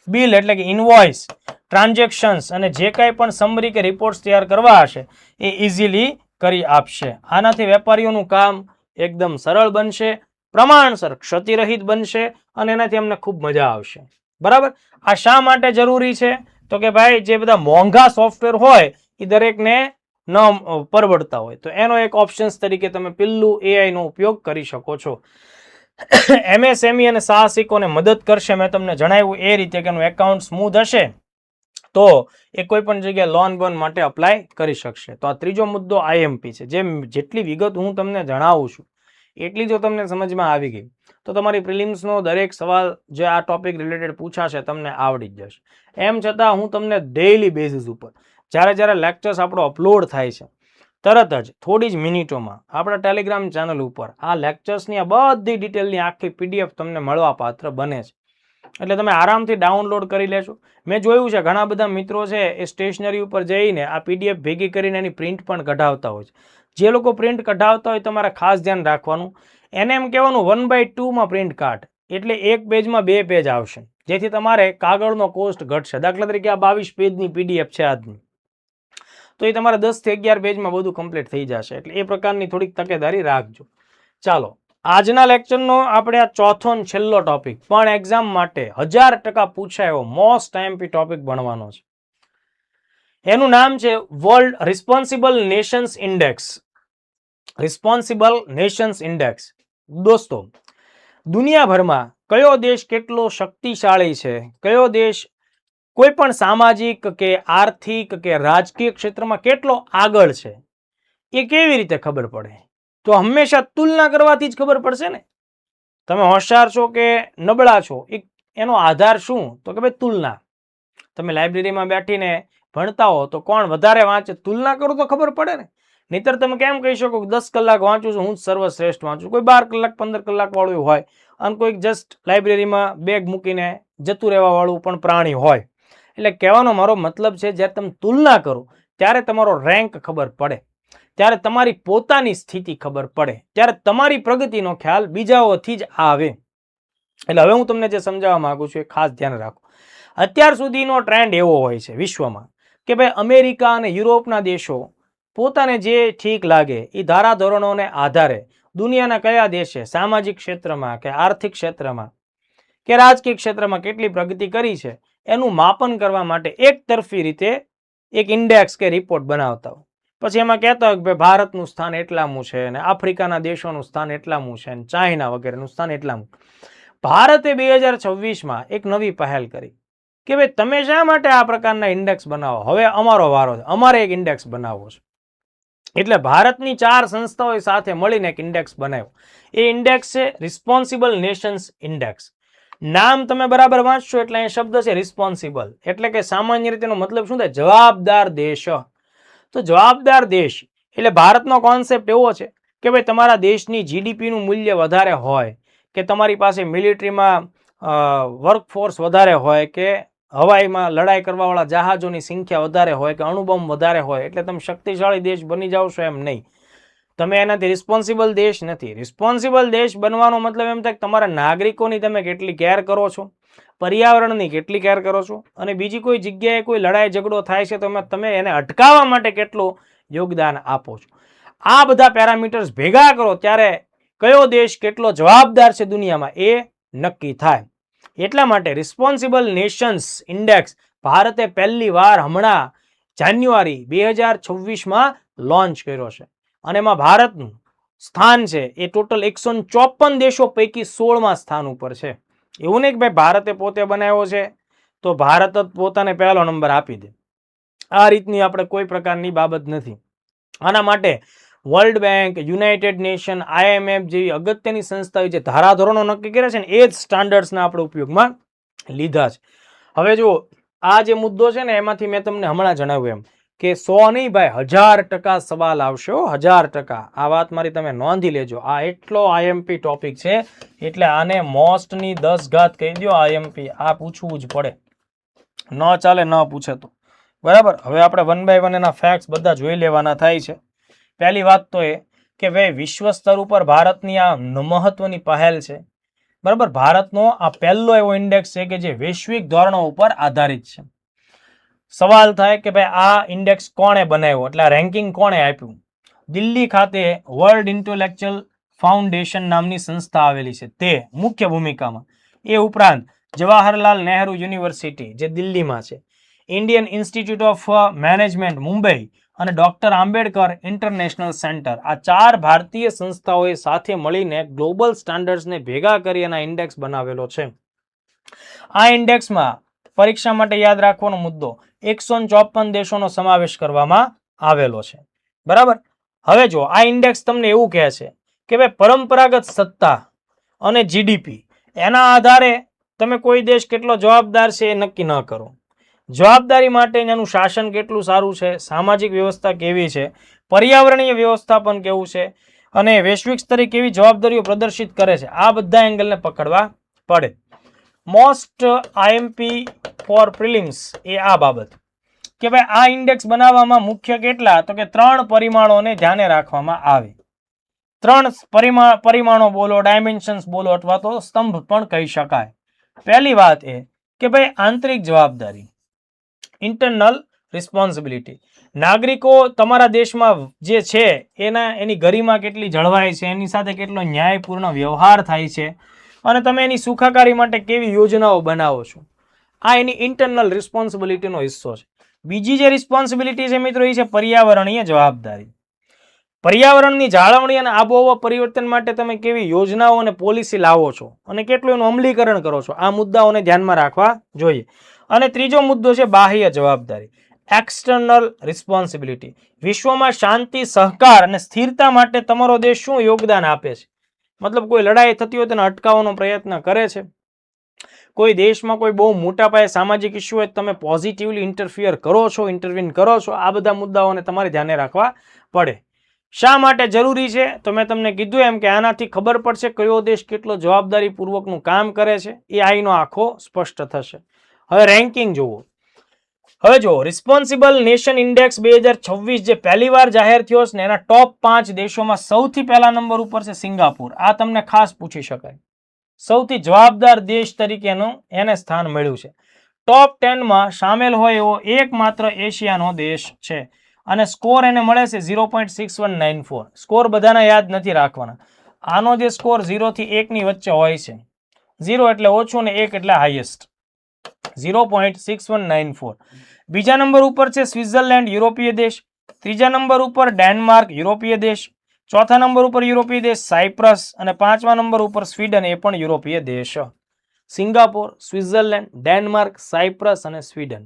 Speaker 1: બિલ એટલે કે ઇનવોઇસ, ટ્રાન્ઝેક્શન્સ અને જે કાંઈ પણ સમરી કે રિપોર્ટ્સ તૈયાર કરવા હશે એ ઇઝીલી કરી આપશે. આનાથી વેપારીઓનું કામ એકદમ સરળ બનશે, પ્રમાણસર ક્ષતિરહિત બનશે અને એનાથી અમને ખૂબ મજા આવશે. બરાબર. આ શા માટે જરૂરી છે? તો કે ભાઈ જે બધા મોંઘા સોફ્ટવેર હોય એ દરેકને ન પરવડતા હોય, તો એનો એક ઓપ્શન્સ તરીકે તમે પિલ્લુ AI નો ઉપયોગ કરી શકો છો. MSME અને સાહસિકોને મદદ કરશે. મેં તમને જણાવ્યું એ રીતે કે એનું એકાઉન્ટ સ્મૂથ હશે તો એ કોઈ પણ જગ્યાએ લોન બોન માટે અપ્લાય કરી શકશે. તો આ ત્રીજો મુદ્દો IMP છે. જેટલી વિગત હું તમને જણાવું છું એટલી જો તમને સમજમાં આવી ગઈ તો તમારી પ્રિલિમ્સનો દરેક સવાલ જે આ ટોપિક રિલેટેડ પૂછાશે તમને આવડી જ જશે. એમ છતાં હું તમને ડેઇલી બેઝિસ ઉપર જ્યારે લેક્ચર્સ આપણો અપલોડ થાય છે તરત જ થોડી જ મિનિટોમાં આપણા ટેલિગ્રામ ચેનલ ઉપર આ લેક્ચર્સની આ બધી ડિટેલની આખી PDF તમને મળવા પાત્ર બને છે. એટલે તમે આરામથી ડાઉનલોડ કરી લેશો. મેં જોયું છે ઘણા બધા મિત્રો છે એ સ્ટેશનરી ઉપર જઈને આ PDF ભેગી કરીને એની પ્રિન્ટ પણ કઢાવતા હોય છે. જે લોકો પ્રિન્ટ કઢાવતા હોય તમારે ખાસ ધ્યાન રાખવાનું, એને એમ કહેવાનું 1/2 પ્રિન્ટ કાઢ, એટલે એક પેજમાં 2 પેજ આવશે, જેથી તમારે કાગળનો કોસ્ટ ઘટશે. દાખલા તરીકે આ 22 પેજની PDF છે આજની, તો એ તમારે 10 થી 11 પેજમાં બધું કમ્પ્લીટ થઈ જશે. એટલે એ પ્રકારની થોડીક તકેદારી રાખજો. ચાલો, આજના લેક્ચરનો આપણે આ ચોથો અને છેલ્લો ટોપિક પણ એક્ઝામ માટે 1000% પૂછાય એવો મોસ્ટ IMP ટોપિક ભણવાનો છે. એનું નામ છે world responsible Nations index. Responsible Nations index. દોસ્તો, દુનિયાભરમાં કયો દેશ કેટલો શક્તિશાળી છે, કયો દેશ કોઈ પણ સામાજિક કે આર્થિક કે રાજકીય ક્ષેત્રમાં કેટલો આગળ છે, એ કેવી રીતે ખબર પડે? તો હંમેશા તુલના કરવાથી જ ખબર પડશે ને. તમે હોશિયાર છો કે નબળા છો એનો આધાર શું? તો કે ભાઈ તુલના. તમે લાઇબ્રેરીમાં બેઠીને ભણતા હો તો કોણ વધારે વાંચે, તુલના કરો તો ખબર પડે ને. નહીતર તમે કેમ કહી શકો કે 10 કલાક વાંચું છું, હું જ સર્વશ્રેષ્ઠ વાંચું. કોઈ 12 કલાક 15 કલાક વાળું હોય અને કોઈક જસ્ટ લાઇબ્રેરીમાં બેગ મૂકીને જતું રહેવા વાળું પણ પ્રાણી હોય. એટલે કહેવાનો મારો મતલબ છે, જ્યારે તમે તુલના કરો ત્યારે તમારો રેન્ક ખબર પડે, ત્યારે તમારી પોતાની સ્થિતિ ખબર પડે, ત્યારે તમારી પ્રગતિનો ખ્યાલ બીજાઓથી જ આવે. એટલે હવે હું તમને જે સમજાવવા માંગુ છું એ ખાસ ધ્યાન રાખો. અત્યાર સુધીનો ટ્રેન્ડ એવો હોય છે વિશ્વમાં કે ભાઈ અમેરિકા અને યુરોપના દેશો પોતાને જે ઠીક લાગે એ ધારાધોરણોને આધારે દુનિયાના કયા દેશે સામાજિક ક્ષેત્રમાં કે આર્થિક ક્ષેત્રમાં કે રાજકીય ક્ષેત્રમાં કેટલી પ્રગતિ કરી છે એનું માપન કરવા માટે એક તરફી રીતે એક ઇન્ડેક્સ કે રિપોર્ટ બનાવતા હોય. પછી એમાં કહેતા હોય કે ભાઈ ભારતનું સ્થાન એટલામું છે અને આફ્રિકાના દેશોનું સ્થાન એટલામું છે અને ચાઇના વગેરેનું સ્થાન એટલામું. ભારતે 2026માં એક નવી પહેલ કરી કે ભાઈ તમે શા માટે આ પ્રકારના ઇન્ડેક્સ બનાવો, હવે અમારો વારો છે, અમારે એક ઇન્ડેક્સ બનાવવો છે. એટલે ભારતની 4 સંસ્થાઓ સાથે મળીને એક ઇન્ડેક્સ બનાવ્યો. એ ઇન્ડેક્સ છે રિસ્પોન્સિબલ નેશન્સ ઇન્ડેક્સ. નામ તમે બરાબર વાંચશો એટલે અહીં શબ્દ છે રિસ્પોન્સિબલ, એટલે કે સામાન્ય રીતેનો મતલબ શું થાય? જવાબદાર દેશ. તો જવાબદાર દેશ એટલે ભારતનો કોન્સેપ્ટ એવો છે કે ભાઈ તમારા દેશની જીડીપીનું મૂલ્ય વધારે હોય, કે તમારી પાસે મિલિટરીમાં વર્કફોર્સ વધારે હોય, કે હવાઈમાં લડાઈ કરવાવાળા જહાજોની સંખ્યા વધારે હોય, કે અણુબોમ્બ વધારે હોય એટલે તમે શક્તિશાળી દેશ બની જાઓ છો એમ નહીં. તમે એનાથી રિસ્પોન્સિબલ દેશ નથી. રિસ્પોન્સિબલ દેશ બનવાનો મતલબ એમ થાય કે તમારા નાગરિકોની તમે કેટલી કેર કરો છો, પર્યાવરણની કેટલી કેર કરો છો, અને બીજી કોઈ જગ્યાએ કોઈ લડાઈ ઝઘડો થાય છે તો તમે એને અટકાવવા માટે કેટલું યોગદાન આપો છો. આ બધા પેરામીટર્સ ભેગા કરો ત્યારે કયો દેશ કેટલો જવાબદાર છે દુનિયામાં એ નક્કી થાય. એટલા માટે રિસ્પોન્સિબલ નેશન્સ ઇન્ડેક્સ ભારતે પહેલી વાર હમણાં જાન્યુઆરી 2026માં લોન્ચ કર્યો છે. અને એમાં ભારતનું સ્થાન છે એ ટોટલ 154 દેશો પૈકી 16મા સ્થાન ઉપર છે. એવું નહીં કે ભાઈ ભારતે પોતે બનાવ્યો છે તો ભારત જ પોતાને પહેલો નંબર આપી દે. આ રીતની આપણે કોઈ પ્રકારની બાબત નથી. આના માટે world bank, United nation, IMF જેવી અગત્યની સંસ્થાઓ જે ધારાધોરણો નક્કી કર્યા છે ને એ જ સ્ટાન્ડર્ડ્સના આપણે ઉપયોગમાં લીધા છે. હવે જુઓ, આ જે મુદ્દો છે ને એમાંથી મેં તમને હમણાં જણાવ્યું એમ કે 100 નહીં ભાઈ 1000% સવાલ આવશે. 1000%. આ વાત મારી તમે નોંધી લેજો. આ એટલો IMP ટોપિક છે એટલે આને મોસ્ટની 10 ઘાત કહી દો. IMP આ પૂછવું જ પડે, ન ચાલે ન પૂછે તો. બરાબર. હવે આપણે 1 by 1 એના ફેક્ટ્સ બધા જોઈ લેવાના થાય છે. પહેલી વાત તો એ કે ભાઈ વિશ્વ સ્તર ઉપર ભારતની આ મહત્વની પહેલ છે. બરાબર. ભારતનો આ પહેલો એવો ઇન્ડેક્સ છે કે જે વૈશ્વિક ધોરણો ઉપર આધારિત છે. સવાલ થાય કે ભાઈ આ ઇન્ડેક્સ કોણે બનાવ્યો, એટલે રેન્કિંગ કોણે આપ્યું? દિલ્હી ખાતે વર્લ્ડ ઇન્ટેલેક્ચ્યુઅલ ફાઉન્ડેશન નામની સંસ્થા આવેલી છે તે મુખ્ય ભૂમિકામાં. એ ઉપરાંત જવાહરલાલ નહેરુ યુનિવર્સિટી જે દિલ્હીમાં છે, Indian institute of management Mumbai અને ડોક્ટર આંબેડકર ઇન્ટરનેશનલ સેન્ટર, આ 4 ભારતીય સંસ્થાઓએ સાથે મળીને ગ્લોબલ સ્ટાન્ડર્ડ્સને ભેગા કરી અને ઇન્ડેક્સ બનાવેલો છે. આ ઇન્ડેક્સમાં પરીક્ષા માટે યાદ રાખવાનો મુદ્દો 154 દેશોનો સમાવેશ કરવામાં આવેલો છે. બરાબર. હવે જો આ ઇન્ડેક્સ તમને એવું કહે છે કે ભાઈ પરંપરાગત સત્તા અને જીડીપી એના આધારે તમે કોઈ દેશ કેટલો જવાબદાર છે એ નક્કી ન કરો. જવાબદારી માટે એનું શાસન કેટલું સારું છે, સામાજિક વ્યવસ્થા કેવી છે, પર્યાવરણીય વ્યવસ્થાપન કેવું છે અને વૈશ્વિક સ્તરે કેવી જવાબદારીઓ પ્રદર્શિત કરે છે, આ બધા એંગલને પકડવા પડે. મોસ્ટ IMP ફોર પ્રિલિમ્સ એ આ બાબત કે ભાઈ આ ઇન્ડેક્સ બનાવવામાં મુખ્ય કેટલા, તો કે 3 પરિમાણોને ધ્યાને રાખવામાં આવે. 3 પરિમાણો બોલો, ડાયમેન્શન્સ બોલો અથવા તો સ્તંભ પણ કહી શકાય. પહેલી વાત એ કે ભાઈ આંતરિક જવાબદારી, ઇન્ટરનલ રિસ્પોન્સિબિલિટી. નાગરિકો તમારા દેશમાં જે છે એની ગરિમા કેટલી જળવાય છે, એની સાથે કેટલો ન્યાયપૂર્ણ વ્યવહાર થાય છે અને તમે એની સુખાકારી માટે કેવી યોજનાઓ બનાવો છો. આ એની ઇન્ટરનલ રિસ્પોન્સિબિલિટીનો હિસ્સો છે. બીજી જે રિસ્પોન્સિબિલિટી છે મિત્રો એ છે પર્યાવરણીય જવાબદારી. પર્યાવરણની જાળવણી અને આબોહવા પરિવર્તન માટે તમે કેવી યોજનાઓ અને પોલિસી લાવો છો અને કેટલું એનું અમલીકરણ કરો છો, આ મુદ્દાઓને ધ્યાનમાં રાખવા જોઈએ. અને ત્રીજો મુદ્દો છે બાહ્ય જવાબદારી, એક્સટર્નલ રિસ્પોન્સિબિલિટી. વિશ્વમાં શાંતિ, સહકાર અને સ્થિરતા માટે તમારો દેશ શું યોગદાન આપે છે? મતલબ કોઈ લડાઈ થતી હોય તેને અટકાવવાનો પ્રયત્ન કરે છે, કોઈ દેશમાં કોઈ બહુ મોટા પાયે સામાજિક ઇસ્યુ હોય તમે પોઝિટિવલી ઇન્ટરફિયર કરો છો, ઇન્ટરવીન કરો છો. આ બધા મુદ્દાઓને તમારે ધ્યાને રાખવા પડે. શા માટે જરૂરી છે? તો મેં તમને કીધું એમ કે આનાથી ખબર પડશે કયો દેશ કેટલો જવાબદારીપૂર્વકનું કામ કરે છે, એ આઈનો આખો સ્પષ્ટ થશે. હવે રેન્કિંગ જુઓ. હવે જો રિસ્પોન્સિબલ નેશન ઇન્ડેક્સ 2026 જે પહેલી વાર જાહેર થયો છે ને એના ટોપ 5 દેશોમાં સૌથી પહેલા નંબર ઉપર છે સિંગાપુર. આ તમને ખાસ પૂછી શકાય. સૌથી જવાબદાર દેશ તરીકેનું એને સ્થાન મળ્યું છે. ટોપ 10 માં સામેલ હોય એવો એકમાત્ર એશિયાનો દેશ છે અને સ્કોર એને મળે છે 0.6194. સ્કોર બધાના યાદ નથી રાખવાના. આનો જે સ્કોર 0 થી 1 ની વચ્ચે હોય છે, 0 એટલે ઓછું ને 1 એટલે હાઈએસ્ટ, 0.6194. બીજા નંબર ઉપર છે સ્વિટ્ઝરલેન્ડ, યુરોપીય દેશ. ત્રીજા નંબર ઉપર ડેનમાર્ક, યુરોપીય દેશ. ચોથા નંબર ઉપર યુરોપીય દેશ સાયપ્રસ અને પાંચમા નંબર ઉપર સ્વીડન, એ પણ યુરોપીય દેશ. સિંગાપોર, સ્વિટ્ઝરલેન્ડ, ડેનમાર્ક, સાયપ્રસ અને સ્વીડન.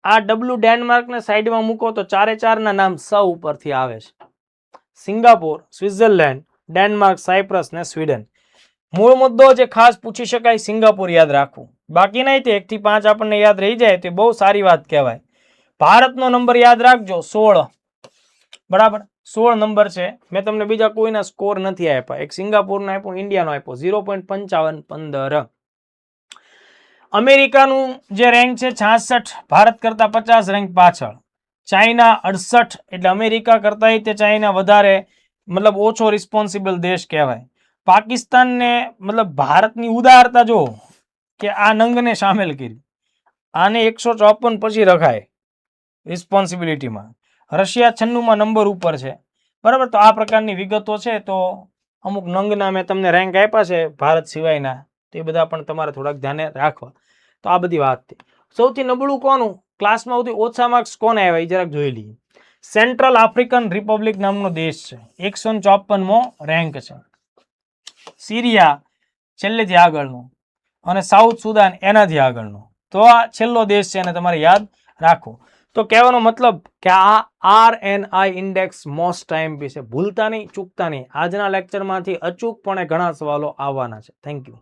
Speaker 1: આ ડબલું ડેનમાર્કને સાઈડમાં મૂકો તો ચારે ચારના નામ સ ઉપરથી આવે છે. સિંગાપોર, સ્વિટ્ઝરલેન્ડ, ડેનમાર્ક, સાયપ્રસ ને સ્વીડન. મૂળ મુદ્દો જે ખાસ પૂછી શકાય સિંગાપોર યાદ રાખવું. બાકી નહીં તે 1 થી 5 આપણને યાદ રહી જાય તે બહુ સારી વાત કહેવાય. ભારતનો નંબર યાદ રાખજો 16. બરાબર, 16 નંબર છે. મેં તમને બીજા કોઈના સ્કોર નથી આપ્યા. એક સિંગાપોરનો આપ્યો, ઇન્ડિયાનો આપ્યો 0.5515. અમેરિકાનું જે રેન્ક છે 66, ભારત કરતા 50 રેન્ક પાછળ. ચાઇના 68, એટલે અમેરિકા કરતા તે ચાઇના વધારે મતલબ ઓછો રિસ્પોન્સિબલ દેશ કહેવાય. પાકિસ્તાનને મતલબ ભારતની ઉદારતા જો કે આ નંગને સામેલ કરી, આને 154 પછી રખાય રિસ્પોન્સિબિલિટીમાં. રશિયા 96માં નંબર ઉપર છે. બરાબર, તો આ પ્રકારની વિગતો છે. તો અમુક નંગના મેં તમને રેન્ક આપ્યા છે ભારત સિવાયના, તે બધા પણ તમારે થોડાક ધ્યાને રાખવા. તો આ બધી વાત થઈ. સૌથી નબળું કોનું, ક્લાસમાં સૌથી ઓછા માર્ક્સ કોને આવ્યા એ જરાક જોઈ લઈએ. સેન્ટ્રલ આફ્રિકન રિપબ્લિક નામનો દેશ છે, 154મો રેન્ક છે. સિરિયા છેલ્લેથી આગળનો અને સાઉથ સુદાન એનાથી આગળનો. તો આ છેલ્લો દેશ છે અને તમારે યાદ રાખો. તો કહેવાનો મતલબ કે આ RNI ઇન્ડેક્સ મોસ્ટ ટાઈમ પી છે. ભૂલતા નહીં, ચૂકતા નહીં. આજના લેક્ચરમાંથી અચૂકપણે ઘણા સવાલો આવવાના છે. Thank you.